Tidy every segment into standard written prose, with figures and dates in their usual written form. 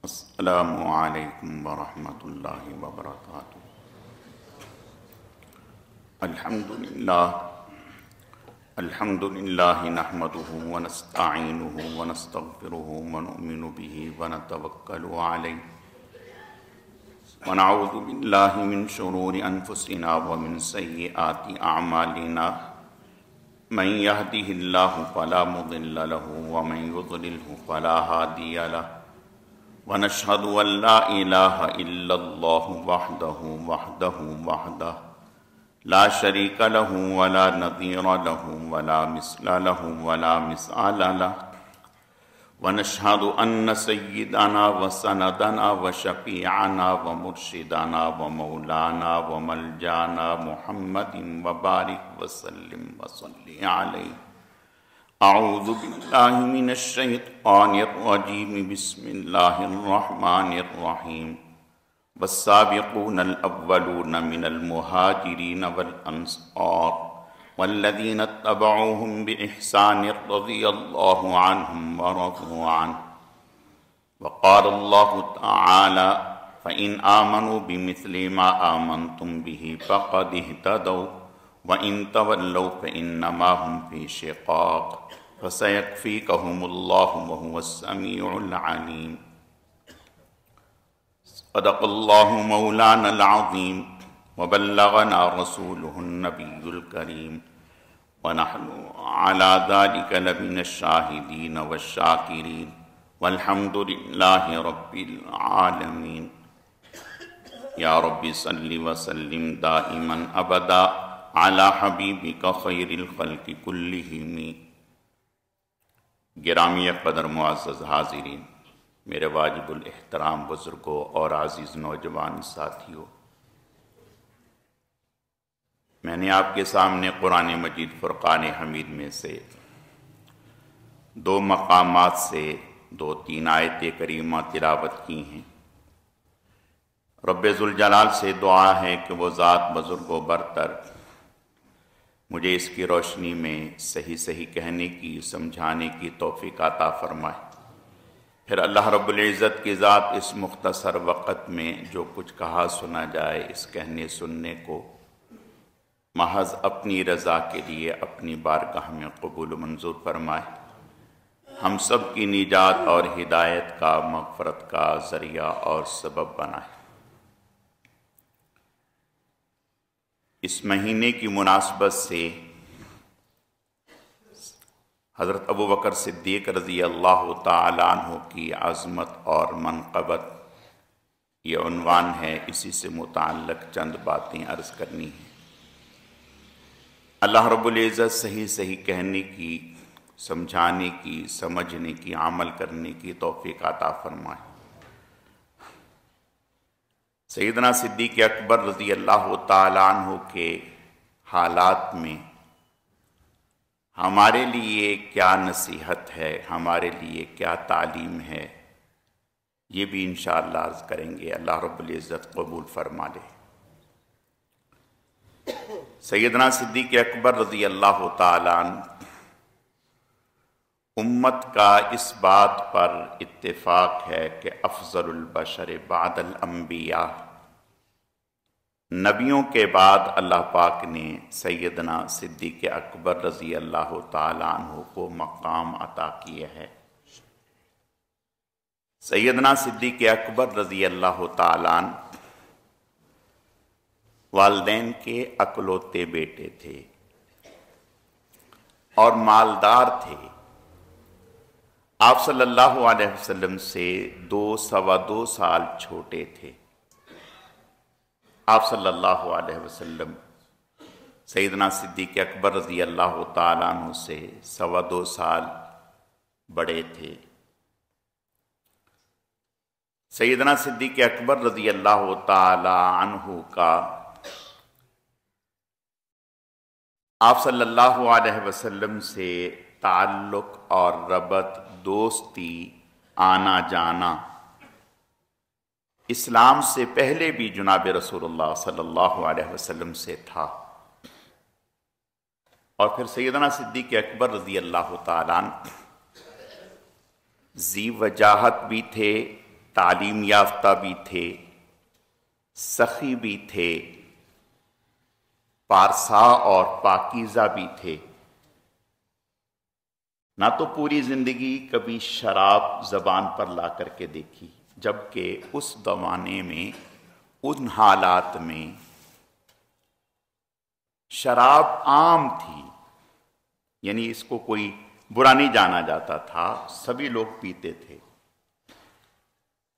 السلام علیکم ورحمۃ اللہ وبرکاتہ۔ الحمد للہ نحمده ونستعینه ونستغفره ونؤمن به ونتوکل علیہ ونعوذ باللہ من شرور انفسنا ومن سیئات اعمالنا من يهده الله فلا مضل له ومن يضلله فلا هادي له ونشهد أن لا إله إلا الله وحده لا شريك له ولا نظير له ولا مثل له ولا مثال له ونشهد أن سيدنا وسندنا وشفيعنا ومرشدنا ومولانا وملجانا محمد وبارك وسلم وصل عليه۔ اعوذ باللہ من الشیطان الرجیم، بسم اللہ الرحمن الرحیم۔ والسابقون الاولون من المہاجرین والانصار والذین اتبعوهم بإحسان رضی اللہ عنہم ورضوا عنہ۔ وقال اللہ تعالی فإن آمنوا بمثل ما آمنتم به فقد اهتدوا وَإِن تَوَلَّوْا فَإِنَّمَا هُمْ فِي شِقَاقٍ فَسَيَكْفِيكَهُمُ اللَّهُ وَهُوَ السَّمِيعُ الْعَلِيمُ۔ صدق اللہ مولانا العظیم وبلغنا رسولہ النبی الکریم ونحن على ذلك لمن الشاہدین والشاکرین والحمد للہ رب العالمین۔ یا رب صلی وسلم دائما ابدا علی حبیبک خیر الخلق کلہم۔ گرامی قدر معزز حاضرین، میرے واجب الاحترام بزرگوں اور عزیز نوجوان ساتھیوں، میں نے آپ کے سامنے قرآن مجید فرقان حمید میں سے دو مقامات سے 2-3 آیت کریمہ تلاوت کی ہیں۔ رب ذوالجلال سے دعا ہے کہ وہ ذات بزرگ و برتر مجھے اس کی روشنی میں صحیح کہنے کی، سمجھانے کی توفیق عطا فرمائے۔ پھر اللہ رب العزت کی ذات اس مختصر وقت میں جو کچھ کہا سنا جائے، اس کہنے سننے کو محض اپنی رضا کے لیے اپنی بارگاہ میں قبول و منظور فرمائے، ہم سب کی نجات اور ہدایت کا، مغفرت کا ذریعہ اور سبب بنائے۔ اس مہینے کی مناسبت سے حضرت ابوبکر صدیق رضی اللہ تعالیٰ عنہ کی عظمت اور منقبت، یہ عنوان ہے، اسی سے متعلق چند باتیں عرض کرنی ہیں۔ اللہ رب العزت صحیح کہنے کی، سمجھانے کی، سمجھنے کی، عمل کرنے کی توفیق عطا فرمائے۔ سیدنا صدیق اکبر رضی اللہ تعالیٰ عنہ کے حالات میں ہمارے لیے کیا نصیحت ہے، ہمارے لیے کیا تعلیم ہے، یہ بھی انشاءاللہ عرض کریں گے۔ اللہ رب العزت قبول فرما لے۔ سیدنا صدیق اکبر رضی اللہ تعالیٰ عنہ امت کا اس بات پر اتفاق ہے کہ افضل البشر بعد الانبیاء، نبیوں کے بعد اللہ پاک نے سیدنا صدیق اکبر رضی اللہ تعالیٰ عنہ کو مقام عطا کیا ہے۔ سیدنا صدیق اکبر رضی اللہ تعالیٰ عنہ والدین کے اکلوتے بیٹے تھے اور مالدار تھے۔ آپ صلی اللہ علیہ وسلم سے 2-2.25 سال چھوٹے تھے۔ آپ صلی اللہ علیہ وسلم سیدنا صدیق اکبر رضی اللہ تعالیٰ عنہ سے 2.25 سال بڑے تھے۔ سیدنا صدیق اکبر رضی اللہ تعالیٰ عنہ کا آپ صلی اللہ علیہ وسلم سے تعلق اور ربط، دوستی، آنا جانا اسلام سے پہلے بھی جناب رسول اللہ صلی اللہ علیہ وسلم سے تھا۔ اور پھر سیدنا صدیق اکبر رضی اللہ تعالیٰ عنہ ذی وجاہت بھی تھے، تعلیم یافتہ بھی تھے، سخی بھی تھے، پارسا اور پاکیزہ بھی تھے۔ نہ تو پوری زندگی کبھی شراب زبان پر لا کر کے دیکھی، جبکہ اس زمانے میں ان حالات میں شراب عام تھی، یعنی اس کو کوئی برا نہیں جانا جاتا تھا، سبھی لوگ پیتے تھے۔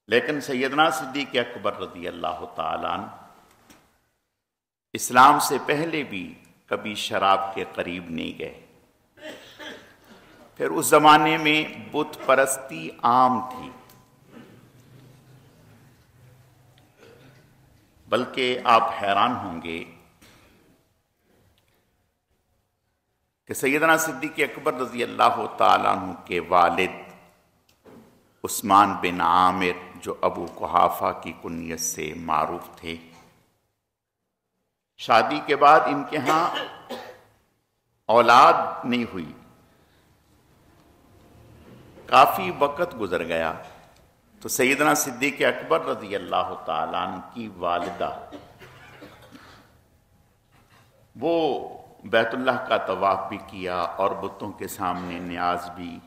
لیکن سیدنا صدیق اکبر رضی اللہ تعالیٰ عنہ اسلام سے پہلے بھی کبھی شراب کے قریب نہیں گئے۔ پھر اس زمانے میں بت پرستی عام تھی، بلکہ آپ حیران ہوں گے کہ سیدنا صدیق اکبر رضی اللہ تعالیٰ عنہ کے والد عثمان بن عامر، جو ابو قحافہ کی کنیت سے معروف تھے، شادی کے بعد ان کے ہاں اولاد نہیں ہوئی، کافی وقت گزر گیا تو سیدنا صدیق اکبر رضی اللہ تعالیٰ عنہ کی والدہ وہ بیت اللہ کا طواف بھی کیا اور بتوں کے سامنے نیاز بھی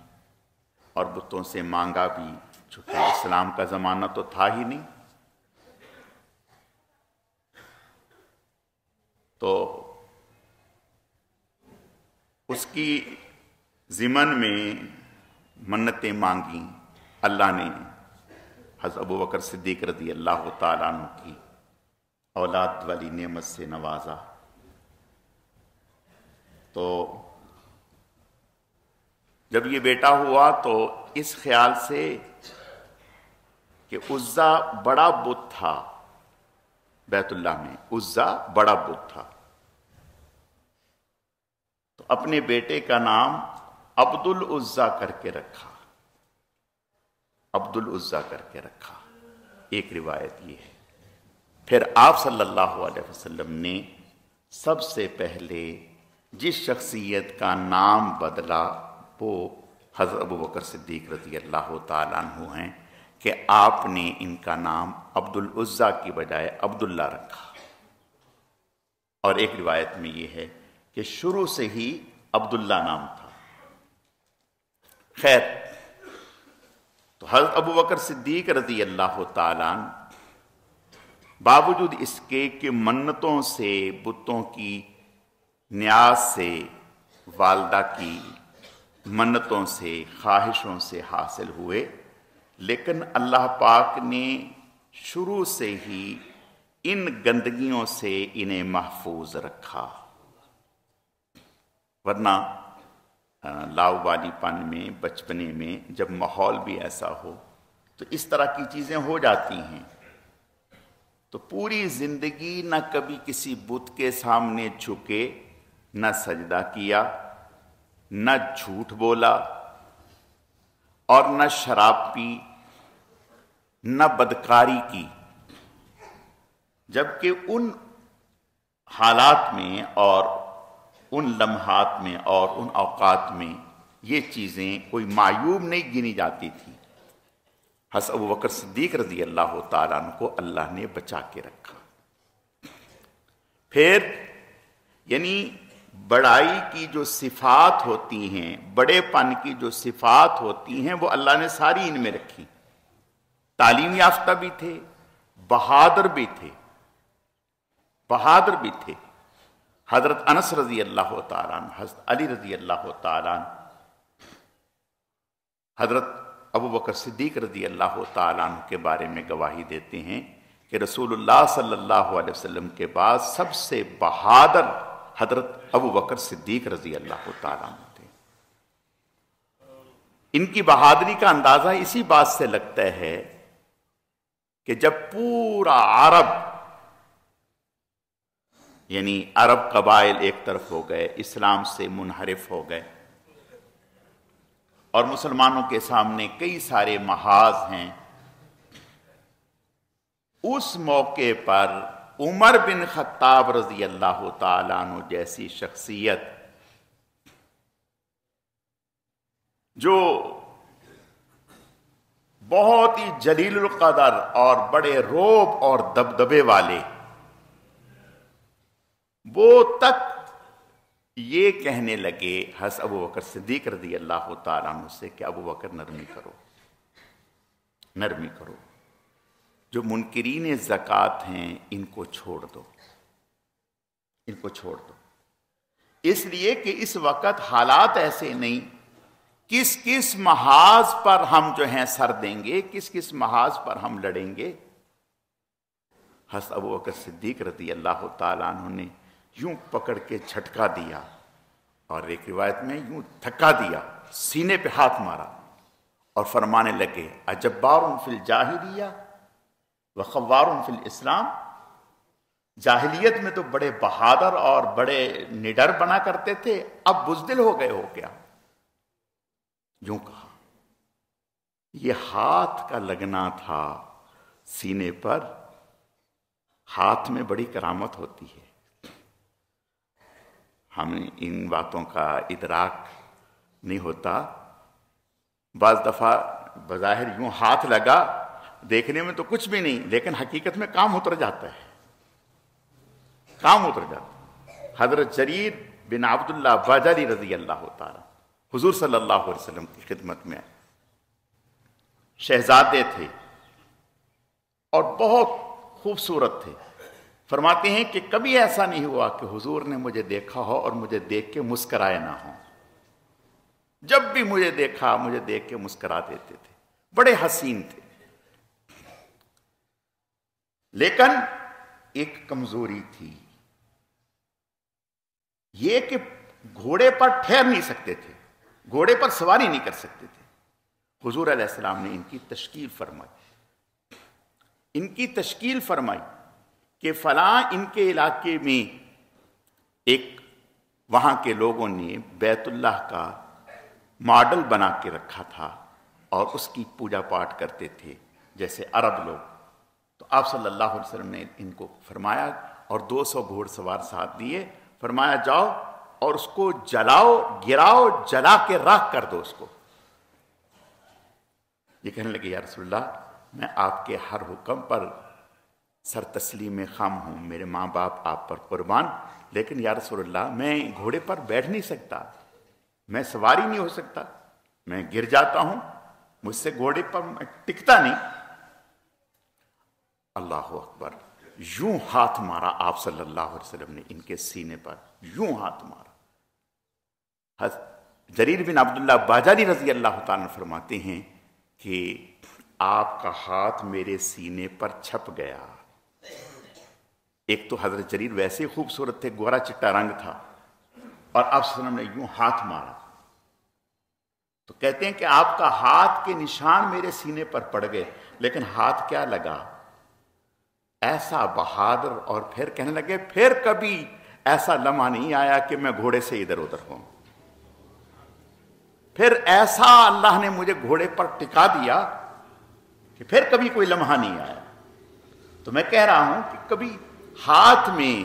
اور بتوں سے مانگا بھی، چونکہ اسلام کا زمانہ تو تھا ہی نہیں۔ تو اس کی ضمن میں منتیں مانگیں، اللہ نے حضرت ابو بکر صدیق رضی اللہ تعالیٰ عنہ کی اولاد والی نعمت سے نوازا۔ تو جب یہ بیٹا ہوا تو اس خیال سے کہ عزا بڑا بت تھا، بیت اللہ میں عزا بڑا بت تھا، تو اپنے بیٹے کا نام عبد العزا کر کے رکھا، عبد العزا کر کے رکھا، ایک روایت یہ ہے۔ پھر آپ صلی اللہ علیہ وسلم نے سب سے پہلے جس شخصیت کا نام بدلا وہ حضرت ابو بکر صدیق رضی اللہ تعالیٰ عنہ ہیں کہ آپ نے ان کا نام عبد العزا کی بجائے عبداللہ رکھا۔ اور ایک روایت میں یہ ہے کہ شروع سے ہی عبداللہ نام تھا۔ خیر، تو حضرت ابو بکر صدیق رضی اللہ تعالیٰ عنہ باوجود اس کے کہ منتوں سے، بتوں کی نیاز سے، والدہ کی منتوں سے، خواہشوں سے حاصل ہوئے، لیکن اللہ پاک نے شروع سے ہی ان گندگیوں سے انہیں محفوظ رکھا، ورنہ لاؤ والی پن میں، بچپنے میں جب ماحول بھی ایسا ہو تو اس طرح کی چیزیں ہو جاتی ہیں۔ تو پوری زندگی نہ کبھی کسی بت کے سامنے جھکے، نہ سجدہ کیا، نہ جھوٹ بولا، اور نہ شراب پی، نہ بدکاری کی، جبکہ ان حالات میں اور ان لمحات میں اور ان اوقات میں یہ چیزیں کوئی معیوب نہیں گنی جاتی تھی۔ حضرت ابو بکر صدیق رضی اللہ تعالیٰ عنہ کو اللہ نے بچا کے رکھا۔ پھر یعنی بڑائی کی جو صفات ہوتی ہیں، بڑے پن کی جو صفات ہوتی ہیں، وہ اللہ نے ساری ان میں رکھی۔ تعلیم یافتہ بھی تھے، بہادر بھی تھے، بہادر بھی تھے۔ حضرت انس رضی اللہ تعالیٰ عنہ، حضرت علی رضی اللہ تعالیٰ عنہ، حضرت ابو بکر صدیق رضی اللہ تعالیٰ عنہ کے بارے میں گواہی دیتے ہیں کہ رسول اللہ صلی اللہ علیہ وسلم کے بعد سب سے بہادر حضرت ابو بکر صدیق رضی اللہ تعالیٰ عنہ تھے۔ ان کی بہادری کا اندازہ اسی بات سے لگتا ہے کہ جب پورا عرب، یعنی عرب قبائل ایک طرف ہو گئے، اسلام سے منحرف ہو گئے، اور مسلمانوں کے سامنے کئی سارے محاذ ہیں، اس موقع پر عمر بن خطاب رضی اللہ تعالیٰ عنہ جیسی شخصیت جو بہت ہی جلیل القدر اور بڑے روب اور دبدبے والے، وہ تک یہ کہنے لگے حضرت ابو بکر صدیق رضی اللہ تعالیٰ عنہ سے کہ ابو بکر نرمی کرو، نرمی کرو، جو منکرین زکوٰۃ ہیں ان کو چھوڑ دو، ان کو چھوڑ دو، اس لیے کہ اس وقت حالات ایسے نہیں، کس کس محاذ پر ہم جو ہیں سر دیں گے، کس کس محاذ پر ہم لڑیں گے۔ حضرت ابو بکر صدیق رضی اللہ تعالیٰ عنہ نے یوں پکڑ کے جھٹکا دیا، اور ایک روایت میں یوں تھکا دیا، سینے پہ ہاتھ مارا اور فرمانے لگے اجبار فی الجاہلیہ وخوار فی الاسلام، جاہلیت میں تو بڑے بہادر اور بڑے نڈر بنا کرتے تھے، اب بزدل ہو گئے ہو کیا؟ یوں کہا۔ یہ ہاتھ کا لگنا تھا سینے پر، ہاتھ میں بڑی کرامت ہوتی ہے، ہمیں ان باتوں کا ادراک نہیں ہوتا۔ بعض دفعہ بظاہر یوں ہاتھ لگا، دیکھنے میں تو کچھ بھی نہیں، لیکن حقیقت میں کام اتر جاتا ہے، کام اتر جاتا ہے۔ حضرت جریر بن عبداللہ بجلی رضی اللہ تعالی حضور صلی اللہ علیہ وسلم کی خدمت میں شہزادے تھے اور بہت خوبصورت تھے، فرماتے ہیں کہ کبھی ایسا نہیں ہوا کہ حضور نے مجھے دیکھا ہو اور مجھے دیکھ کے مسکرائے نہ ہوں، جب بھی مجھے دیکھا مجھے دیکھ کے مسکرا دیتے تھے، بڑے حسین تھے۔ لیکن ایک کمزوری تھی، یہ کہ گھوڑے پر ٹھہر نہیں سکتے تھے، گھوڑے پر سواری نہیں کر سکتے تھے۔ حضور علیہ السلام نے ان کی تشکیل فرمائی، ان کی تشکیل فرمائی کہ فلاں ان کے علاقے میں ایک وہاں کے لوگوں نے بیت اللہ کا ماڈل بنا کے رکھا تھا اور اس کی پوجا پاٹ کرتے تھے جیسے عرب لوگ، تو آپ صلی اللہ علیہ وسلم نے ان کو فرمایا اور 200 گھوڑ سوار ساتھ دیے، فرمایا جاؤ اور اس کو جلاؤ، گراؤ، جلا کے راکھ کر دو اس کو۔ یہ کہنے لگے یا رسول اللہ میں آپ کے ہر حکم پر سر تسلیم خم ہوں، میرے ماں باپ آپ پر قربان، لیکن یا رسول اللہ میں گھوڑے پر بیٹھ نہیں سکتا، میں سواری نہیں ہو سکتا، میں گر جاتا ہوں، مجھ سے گھوڑے پر میں ٹکتا نہیں۔ اللہ اکبر، یوں ہاتھ مارا آپ صلی اللہ علیہ وسلم نے ان کے سینے پر، یوں ہاتھ مارا۔ جریر بن عبداللہ باجلی رضی اللہ تعالیٰ فرماتے ہیں کہ آپ کا ہاتھ میرے سینے پر چھپ گیا۔ ایک تو حضرت جریر ویسے خوبصورت تھے، گورا چٹا رنگ تھا، اور آپ صلی اللہ علیہ وسلم نے یوں ہاتھ مارا تو کہتے ہیں کہ آپ کا ہاتھ کے نشان میرے سینے پر پڑ گئے، لیکن ہاتھ کیا لگا، ایسا بہادر، اور پھر کہنے لگے پھر کبھی ایسا لمحہ نہیں آیا کہ میں گھوڑے سے ادھر ادھر ہوں، پھر ایسا اللہ نے مجھے گھوڑے پر ٹکا دیا کہ پھر کبھی کوئی لمحہ نہیں آیا۔ تو میں کہہ رہا ہوں کہ کبھی ہاتھ میں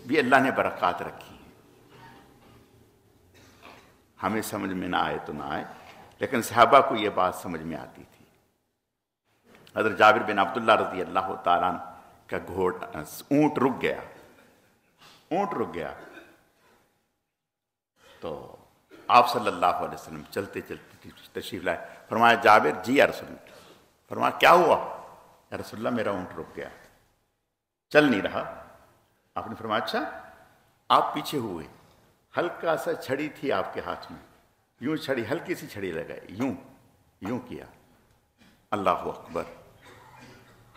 بھی اللہ نے برکات رکھی، ہمیں سمجھ میں نہ آئے تو نہ آئے، لیکن صحابہ کو یہ بات سمجھ میں آتی تھی۔ حضرت جابر بن عبداللہ رضی اللہ تعالیٰ عنہ کا اونٹ رک گیا، اونٹ رک گیا، تو آپ صلی اللہ علیہ وسلم چلتے چلتے تشریف لائے، فرمایا جابر جی یا رسول اللہ، فرمایا کیا ہوا یا رسول اللہ میرا اونٹ رک گیا، چل نہیں رہا۔ آپ نے فرمایا اچھا، آپ پیچھے ہوئے، ہلکا سا چھڑی تھی آپ کے ہاتھ میں، یوں چھڑی، ہلکی سی چھڑی لگائی، یوں یوں کیا، اللہ اکبر۔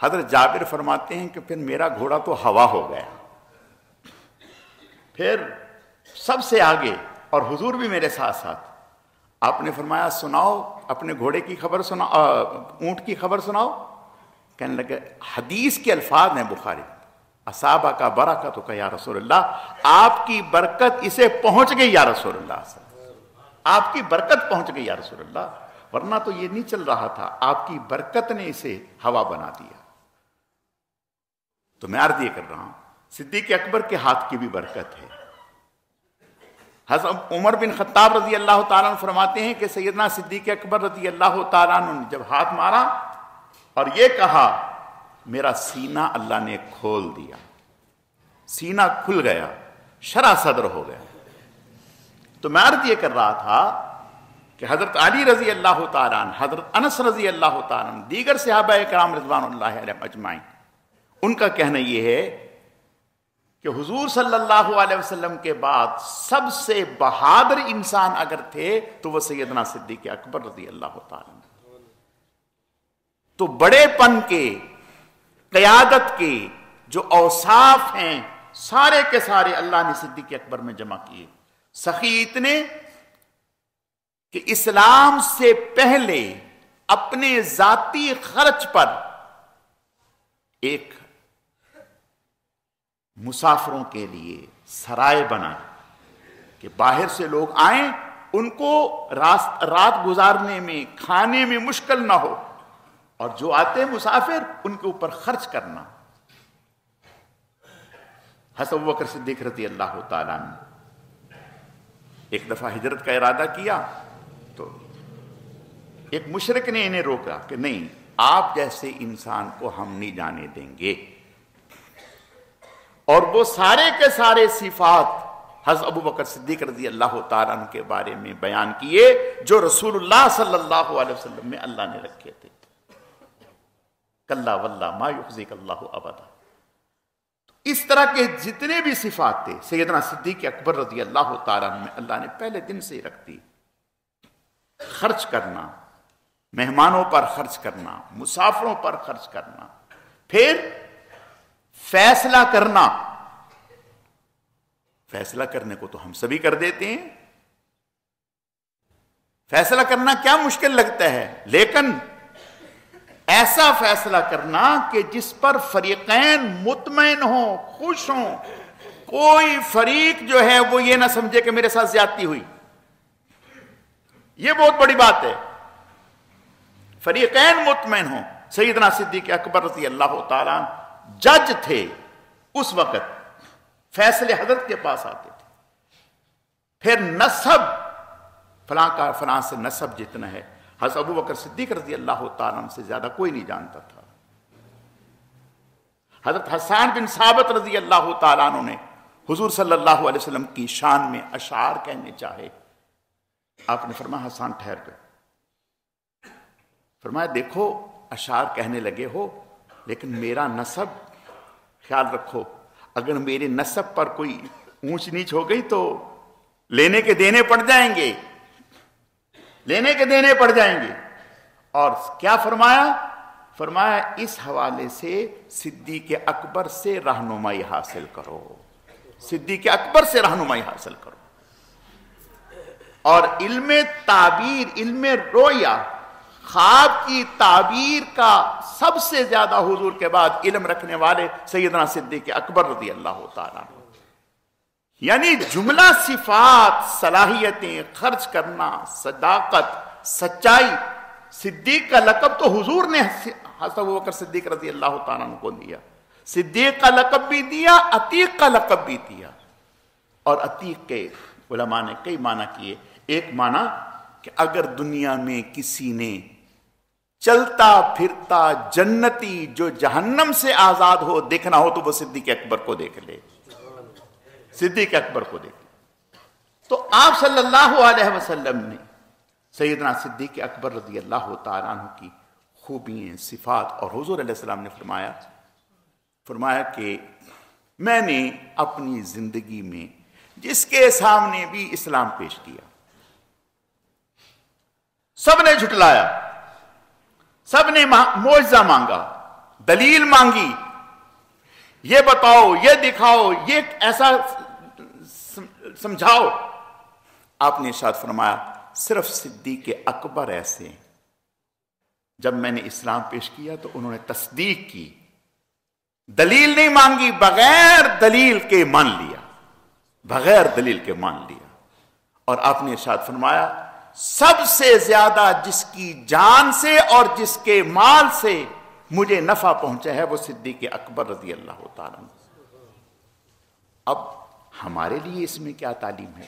حضرت جابر فرماتے ہیں کہ پھر میرا گھوڑا تو ہوا ہو گیا، پھر سب سے آگے، اور حضور بھی میرے ساتھ ساتھ۔ آپ نے فرمایا سناؤ اپنے گھوڑے کی خبر، سناؤ اونٹ کی خبر سناؤ۔ کہنے لگے حدیث کے الفاظ ہیں بخاری، اصابہ کا برکت کا یا رسول اللہ، آپ کی برکت اسے پہنچ گئی یا رسول اللہ، آپ کی برکت پہنچ گئی یا رسول اللہ، ورنہ تو یہ نہیں چل رہا تھا، آپ کی برکت نے اسے ہوا بنا دیا۔ تو میں عرض یہ کر رہا ہوں صدیق اکبر کے ہاتھ کی بھی برکت ہے، حضرت عمر بن خطاب رضی اللہ تعالیٰ عنہ فرماتے ہیں کہ سیدنا صدیق اکبر رضی اللہ تعالیٰ عنہ نے جب ہاتھ مارا اور یہ کہا میرا سینہ اللہ نے کھول دیا، سینہ کھل گیا، شرح صدر ہو گیا. تو میں عرض یہ کر رہا تھا کہ حضرت علی رضی اللہ تعالیٰ عنہ، حضرت انس رضی اللہ تعالیٰ عنہ، دیگر صحابہ کرام رضوان اللہ علیہم اجمعین، ان کا کہنا یہ ہے کہ حضور صلی اللہ علیہ وسلم کے بعد سب سے بہادر انسان اگر تھے تو وہ سیدنا صدیق اکبر رضی اللہ تعالیٰ عنہ. تو بڑے پن کے، قیادت کے جو اوصاف ہیں سارے کے سارے اللہ نے صدیق اکبر میں جمع کیے. سخی اتنے کہ اسلام سے پہلے اپنے ذاتی خرچ پر ایک مسافروں کے لیے سرائے بنا کہ باہر سے لوگ آئیں، ان کو رات گزارنے میں، کھانے میں مشکل نہ ہو، اور جو آتے مسافر ان کے اوپر خرچ کرنا. حضرت ابوبکر صدیق رضی اللہ تعالیٰ نے ایک دفعہ ہجرت کا ارادہ کیا تو ایک مشرک نے انہیں روکا کہ نہیں، آپ جیسے انسان کو ہم نہیں جانے دیں گے. اور وہ سارے کے سارے صفات حضرت ابوبکر صدیق رضی اللہ تعالیٰ عنہ کے بارے میں بیان کیے جو رسول اللہ صلی اللہ علیہ وسلم میں اللہ نے رکھے تھے. کلا واللہ ما یخزیک اللہ ابدا. اس طرح کے جتنے بھی صفات تھے سیدنا صدیق اکبر رضی اللہ تعالیٰ عنہ میں اللہ نے پہلے دن سے ہی رکھ دی. خرچ کرنا، مہمانوں پر خرچ کرنا، مسافروں پر خرچ کرنا، پھر فیصلہ کرنا. فیصلہ کرنے کو تو ہم سبھی کر دیتے ہیں، فیصلہ کرنا کیا مشکل لگتا ہے، لیکن ایسا فیصلہ کرنا کہ جس پر فریقین مطمئن ہوں، خوش ہوں، کوئی فریق جو ہے وہ یہ نہ سمجھے کہ میرے ساتھ زیادتی ہوئی. یہ بہت بڑی بات ہے. فریقین مطمئن ہوں. سیدنا صدیق اکبر رضی اللہ تعالیٰ جج تھے اس وقت، فیصلے حضرت کے پاس آتے تھے. پھر نسب، فلاں کا فلاں سے نسب جتنا ہے حضرت ابوبکر صدیق رضی اللہ تعالیٰ عنہ سے زیادہ کوئی نہیں جانتا تھا. حضرت حسان بن ثابت رضی اللہ تعالیٰ عنہ نے حضور صلی اللہ علیہ وسلم کی شان میں اشعار کہنے چاہے. آپ نے فرمایا حسان ٹھہر گئے. فرمایا دیکھو اشعار کہنے لگے ہو، لیکن میرا نسب خیال رکھو، اگر میرے نسب پر کوئی اونچ نیچ ہو گئی تو لینے کے دینے پڑ جائیں گے، لینے کے دینے پڑ جائیں گے. اور کیا فرمایا؟ فرمایا اس حوالے سے صدیق اکبر سے رہنمائی حاصل کرو، صدیق اکبر سے رہنمائی حاصل کرو. اور علم تعبیر، علم رویا، خواب کی تعبیر کا سب سے زیادہ حضور کے بعد علم رکھنے والے سیدنا صدیق اکبر رضی اللہ تعالیٰ عنہ. یعنی جملہ صفات، صلاحیتیں، خرچ کرنا، صداقت، سچائی. صدیق کا لقب تو حضور نے حضرت ابوبکر صدیق رضی اللہ تعالیٰ عنہ کو دیا. صدیق کا لقب بھی دیا، عتیق کا لقب بھی دیا. اور عتیق کے علماء نے کئی معنی کیے. ایک معنی کہ اگر دنیا میں کسی نے چلتا پھرتا جنتی جو جہنم سے آزاد ہو دیکھنا ہو تو وہ صدیق اکبر کو دیکھ لے، صدیق اکبر کو دیکھ لے. تو آپ صلی اللہ علیہ وسلم نے سیدنا صدیق اکبر رضی اللہ تعالیٰ عنہ کی خوبیاں، صفات، اور حضور علیہ السلام نے فرمایا کہ میں نے اپنی زندگی میں جس کے سامنے بھی اسلام پیش کیا سب نے جھٹلایا، سب نے معجزہ مانگا، دلیل مانگی، یہ بتاؤ، یہ دکھاؤ، یہ ایسا سمجھاؤ. آپ نے ارشاد فرمایا صرف صدیق اکبر ایسے ہیں جب میں نے اسلام پیش کیا تو انہوں نے تصدیق کی، دلیل نہیں مانگی، بغیر دلیل کے مان لیا، بغیر دلیل کے مان لیا. اور آپ نے ارشاد فرمایا سب سے زیادہ جس کی جان سے اور جس کے مال سے مجھے نفع پہنچا ہے وہ صدیق اکبر رضی اللہ تعالیٰ عنہ. اب ہمارے لیے اس میں کیا تعلیم ہے؟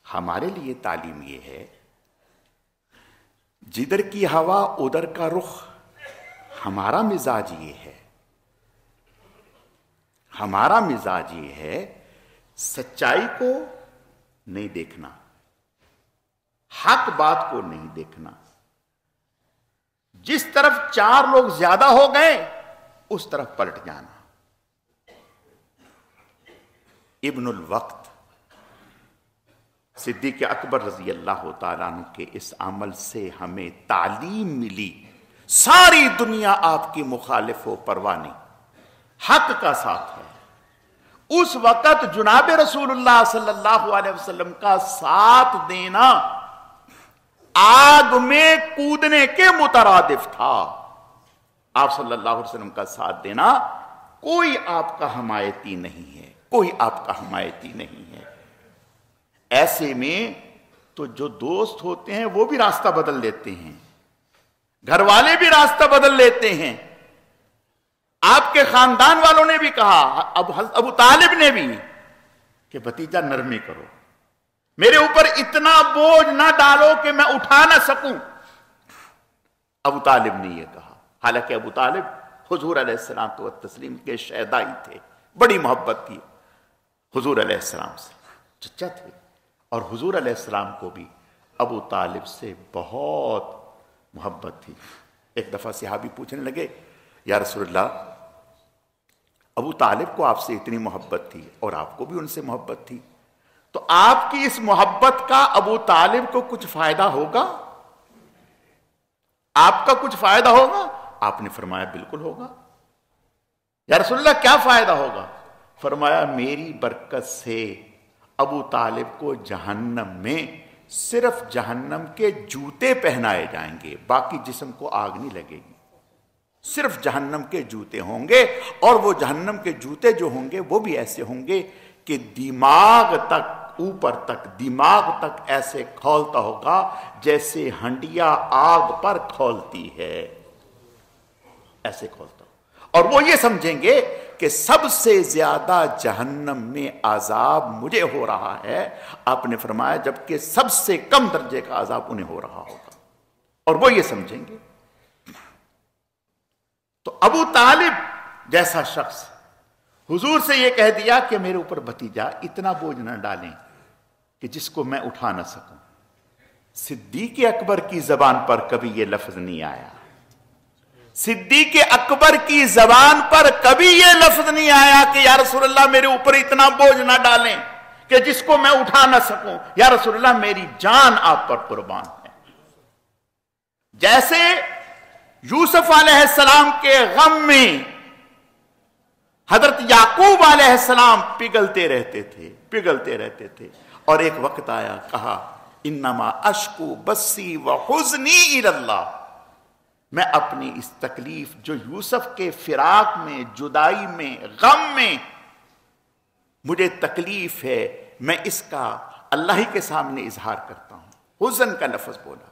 ہمارے لیے تعلیم یہ ہے، جدھر کی ہوا ادھر کا رخ، ہمارا مزاج یہ ہے، ہمارا مزاج یہ ہے سچائی کو نہیں دیکھنا، حق بات کو نہیں دیکھنا، جس طرف 4 لوگ زیادہ ہو گئے اس طرف پلٹ جانا۔ ابن الوقت صدیق اکبر رضی اللہ تعالیٰ عنہ کے اس عمل سے ہمیں تعلیم ملی، ساری دنیا آپ کی مخالف ہو پرواہ نہیں، حق کا ساتھ ہے۔ اس وقت جناب رسول اللہ صلی اللہ علیہ وسلم کا ساتھ دینا آگ میں کودنے کے مترادف تھا۔ آپ صلی اللہ علیہ وسلم کا ساتھ دینا، کوئی آپ کا حمایتی نہیں ہے، کوئی آپ کا حمایتی نہیں ہے۔ ایسے میں تو جو دوست ہوتے ہیں وہ بھی راستہ بدل لیتے ہیں، گھر والے بھی راستہ بدل لیتے ہیں۔ آپ کے خاندان والوں نے بھی کہا، ابو طالب نے بھی، کہ بھتیجا نرمی کرو، میرے اوپر اتنا بوجھ نہ ڈالو کہ میں اٹھا نہ سکوں۔ ابو طالب نے یہ کہا، حالانکہ ابو طالب حضور علیہ السلام و تسلیم کے شہدائی تھے، بڑی محبت تھی حضور علیہ السلام سے، چچا تھے، اور حضور علیہ السلام کو بھی ابو طالب سے بہت محبت تھی۔ ایک دفعہ صحابی پوچھنے لگے، یا رسول اللہ، ابو طالب کو آپ سے اتنی محبت تھی اور آپ کو بھی ان سے محبت تھی، تو آپ کی اس محبت کا ابو طالب کو کچھ فائدہ ہوگا؟ آپ کا کچھ فائدہ ہوگا؟ آپ نے فرمایا بالکل ہوگا۔ یا رسول اللہ کیا فائدہ ہوگا؟ فرمایا میری برکت سے ابو طالب کو جہنم میں صرف جہنم کے جوتے پہنائے جائیں گے، باقی جسم کو آگ نہیں لگے گی، صرف جہنم کے جوتے ہوں گے، اور وہ جہنم کے جوتے جو ہوں گے وہ بھی ایسے ہوں گے کہ دماغ تک، اوپر تک، دماغ تک ایسے کھولتا ہوگا جیسے ہنڈیا آگ پر کھولتی ہے، ایسے کھولتا ہوگا۔ اور وہ یہ سمجھیں گے کہ سب سے زیادہ جہنم میں عذاب مجھے ہو رہا ہے، آپ نے فرمایا جبکہ سب سے کم درجے کا عذاب انہیں ہو رہا ہوگا، اور وہ یہ سمجھیں گے۔ تو ابو طالب جیسا شخص حضور سے یہ کہہ دیا کہ میرے اوپر بھتیجا اتنا بوجھ نہ ڈالیں کہ جس کو میں اٹھا نہ سکوں۔ صدیق اکبر کی زبان پر کبھی یہ لفظ نہیں آیا، صدیق اکبر کی زبان پر کبھی یہ لفظ نہیں آیا کہ یا رسول اللہ میرے اوپر اتنا بوجھ نہ ڈالیں کہ جس کو میں اٹھا نہ سکوں، یا رسول اللہ میری جان آپ پر قربان ہے۔ جیسے یوسف علیہ السلام کے غم میں حضرت یعقوب علیہ السلام پگھلتے رہتے تھے، اور ایک وقت آیا، کہا انما اشکو بسی وحزنی الی اللہ، میں اپنی اس تکلیف جو یوسف کے فراق میں، جدائی میں، غم میں مجھے تکلیف ہے، میں اس کا اللہ ہی کے سامنے اظہار کرتا ہوں۔ حزن کا لفظ بولا،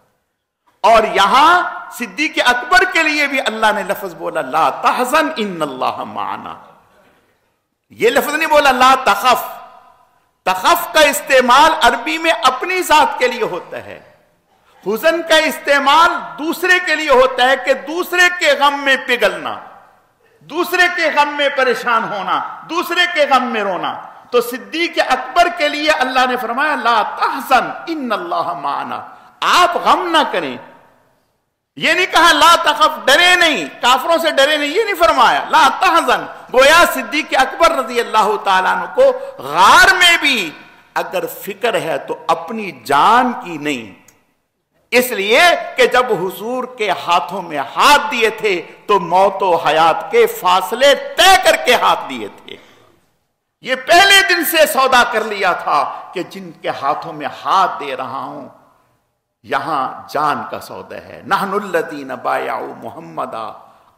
اور یہاں صدیق اکبر کے لیے بھی اللہ نے لفظ بولا لا تحزن ان اللہ معنا، یہ لفظ نہیں بولا لا تخف۔ تخف کا استعمال عربی میں اپنی ذات کے لیے ہوتا ہے، حزن کا استعمال دوسرے کے لیے ہوتا ہے کہ دوسرے کے غم میں پگھلنا، دوسرے کے غم میں پریشان ہونا، دوسرے کے غم میں رونا۔ تو صدیق اکبر کے لیے اللہ نے فرمایا لا تحزن ان اللہ معنا، آپ غم نہ کریں۔ یہ نہیں کہا لا تخف، ڈرے نہیں، کافروں سے ڈرے نہیں، یہ نہیں فرمایا لا تحزن۔ گویا صدیق اکبر رضی اللہ تعالیٰ عنہ کو غار میں بھی اگر فکر ہے تو اپنی جان کی نہیں، اس لیے کہ جب حضور کے ہاتھوں میں ہاتھ دیے تھے تو موت و حیات کے فاصلے طے کر کے ہاتھ دیے تھے۔ یہ پہلے دن سے سودا کر لیا تھا کہ جن کے ہاتھوں میں ہاتھ دے رہا ہوں یہاں جان کا سودا ہے۔ نحن الذین بایعوا محمدا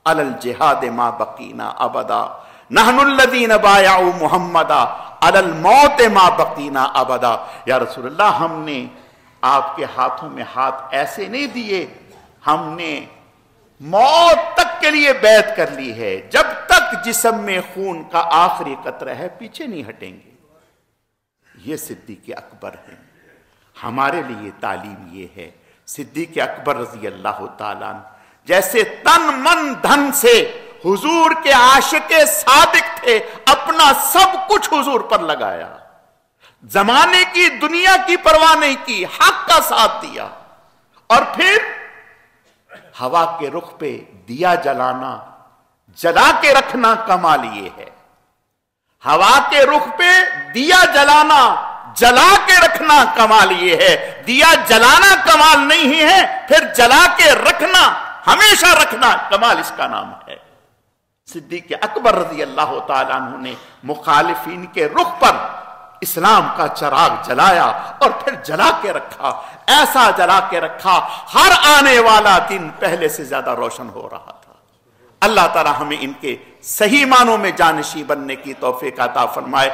علی الجہاد ما بقینا ابدا، نحن الذین بایعوا محمدا علی الموت ما بقینا ابدا۔ یا رسول اللہ ہم نے آپ کے ہاتھوں میں ہاتھ ایسے نہیں دیے، ہم نے موت تک کے لیے بیعت کر لی ہے، جب تک جسم میں خون کا آخری قطرہ ہے پیچھے نہیں ہٹیں گے۔ یہ صدیق اکبر ہیں۔ ہمارے لیے تعلیم یہ ہے، صدیق اکبر رضی اللہ تعالیٰ عنہ جیسے تن من دھن سے حضور کے عاشق صادق تھے، اپنا سب کچھ حضور پر لگایا، زمانے کی دنیا کی پرواہ نہیں کی، حق کا ساتھ دیا۔ اور پھر ہوا کے رخ پہ دیا جلانا، جلا کے رکھنا کمال یہ ہے۔ ہوا کے رخ پہ دیا جلانا، جلا کے رکھنا کمال یہ ہے۔ دیا جلانا کمال نہیں ہے، پھر جلا کے رکھنا، ہمیشہ رکھنا کمال اس کا نام ہے۔ صدیق اکبر رضی اللہ تعالیٰ عنہ نے مخالفین کے رخ پر اسلام کا چراغ جلایا اور پھر جلا کے رکھا، ایسا جلا کے رکھا ہر آنے والا دن پہلے سے زیادہ روشن ہو رہا تھا۔ اللہ تعالی ہمیں ان کے صحیح معنوں میں جانشین بننے کی توفیق عطا فرمائے۔